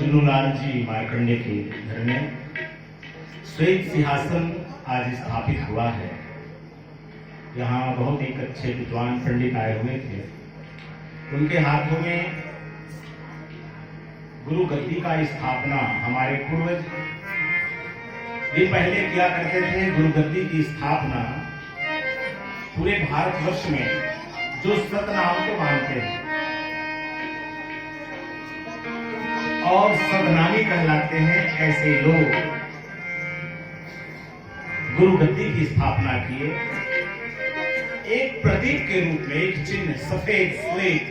चुन्नूलाल जी मार्कंडे के घर में श्वेत सिंहासन आज स्थापित हुआ है। यहाँ बहुत एक अच्छे विद्वान पंडित आए हुए थे। उनके हाथों में गुरु गद्दी का स्थापना हमारे पूर्वज ये पहले किया करते थे। गुरु गद्दी की स्थापना पूरे भारतवर्ष में जो सतनाम को मानते हैं और सदनामी कहलाते हैं, ऐसे लोग गुरु गद्दी की स्थापना किए। एक प्रतीक के रूप में एक चिन्ह सफेद श्वेत,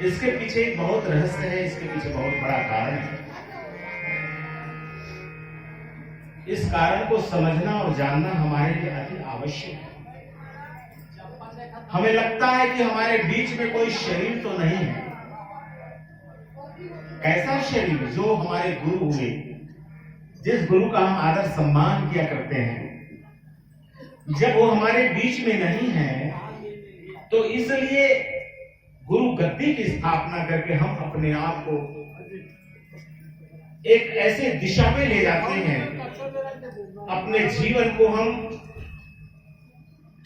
इसके पीछे एक बहुत रहस्य है, इसके पीछे बहुत बड़ा कारण है। इस कारण को समझना और जानना हमारे लिए अति आवश्यक है। हमें लगता है कि हमारे बीच में कोई शरीर तो नहीं है। ऐसा शरीर जो हमारे गुरु हुए, जिस गुरु का हम आदर सम्मान किया करते हैं, जब वो हमारे बीच में नहीं है, तो इसलिए गुरु गद्दी की स्थापना करके हम अपने आप को एक ऐसे दिशा में ले जाते हैं, अपने जीवन को हम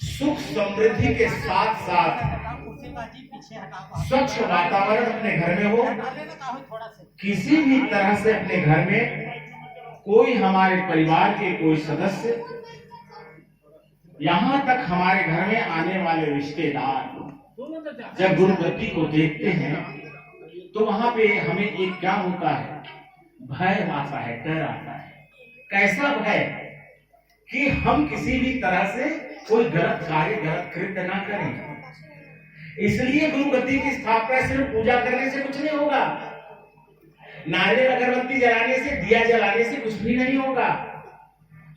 सुख समृद्धि के साथ साथ स्वच्छ वातावरण अपने घर में हो। किसी भी तरह से अपने घर में कोई हमारे परिवार के कोई सदस्य, यहां तक हमारे घर में आने वाले रिश्तेदार जब गुरु गद्दी को देखते हैं तो वहां पे हमें एक क्या होता है, भय आता है, डर आता है। कैसा भय कि हम किसी भी तरह से कोई गलत कार्य, गलत कृत्य ना करें। इसलिए गुरु गद्दी की स्थापना सिर्फ पूजा करने से कुछ नहीं होगा, नारियल अगरबत्ती जलाने से, दिया जलाने से कुछ भी नहीं होगा।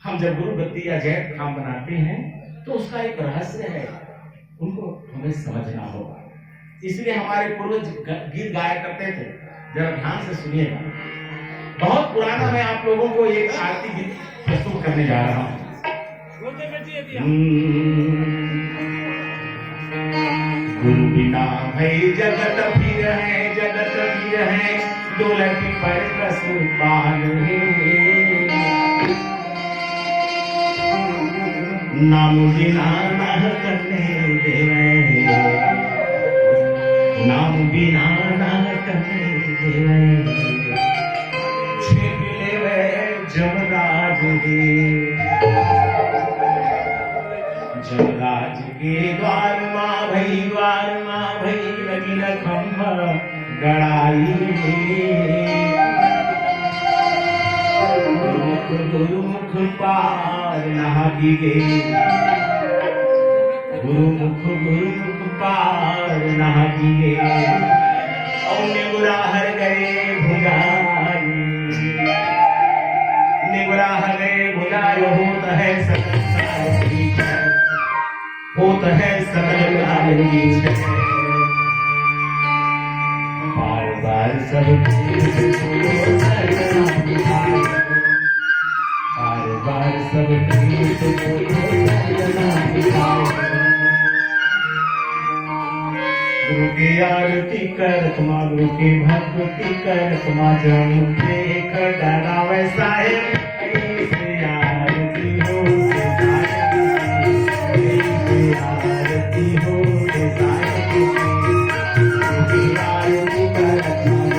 हम जब गुरु गद्दी या जैत खाम बनाते हैं तो उसका एक रहस्य है, उनको हमें समझना होगा। इसलिए हमारे पूर्वज गीत गाया करते थे, जरा ध्यान से सुनिएगा। बहुत पुराना, मैं आप लोगों को एक आरती गीत प्रस्तुत करने जा रहा हूँ। गुरु बिना भई जगत फिर है, जगत फिर है, दौलत पर कस पान है। नाम बिना न करने देवे, नाम बिना न करने देवे, छिप लेवे जमराज दे। जमराज के द्वार मां भई, द्वार मां भई, लगी खम्भ गड़ाई। गुरुमुख पार नहागी गे, गुरुमुख पार नहागी गे। और निगुरा हर गए भुजाई, निगुरा हर गए भुजाई। होत है सकल सारंगी, होत है सकल सारंगी। बार बार सब बार सब गुरु की आरती करत मां, गुरु की भक्ति करत मां। जम देख डरा वैसा ऐसे आरती हो, आरती हो आरती करत मां,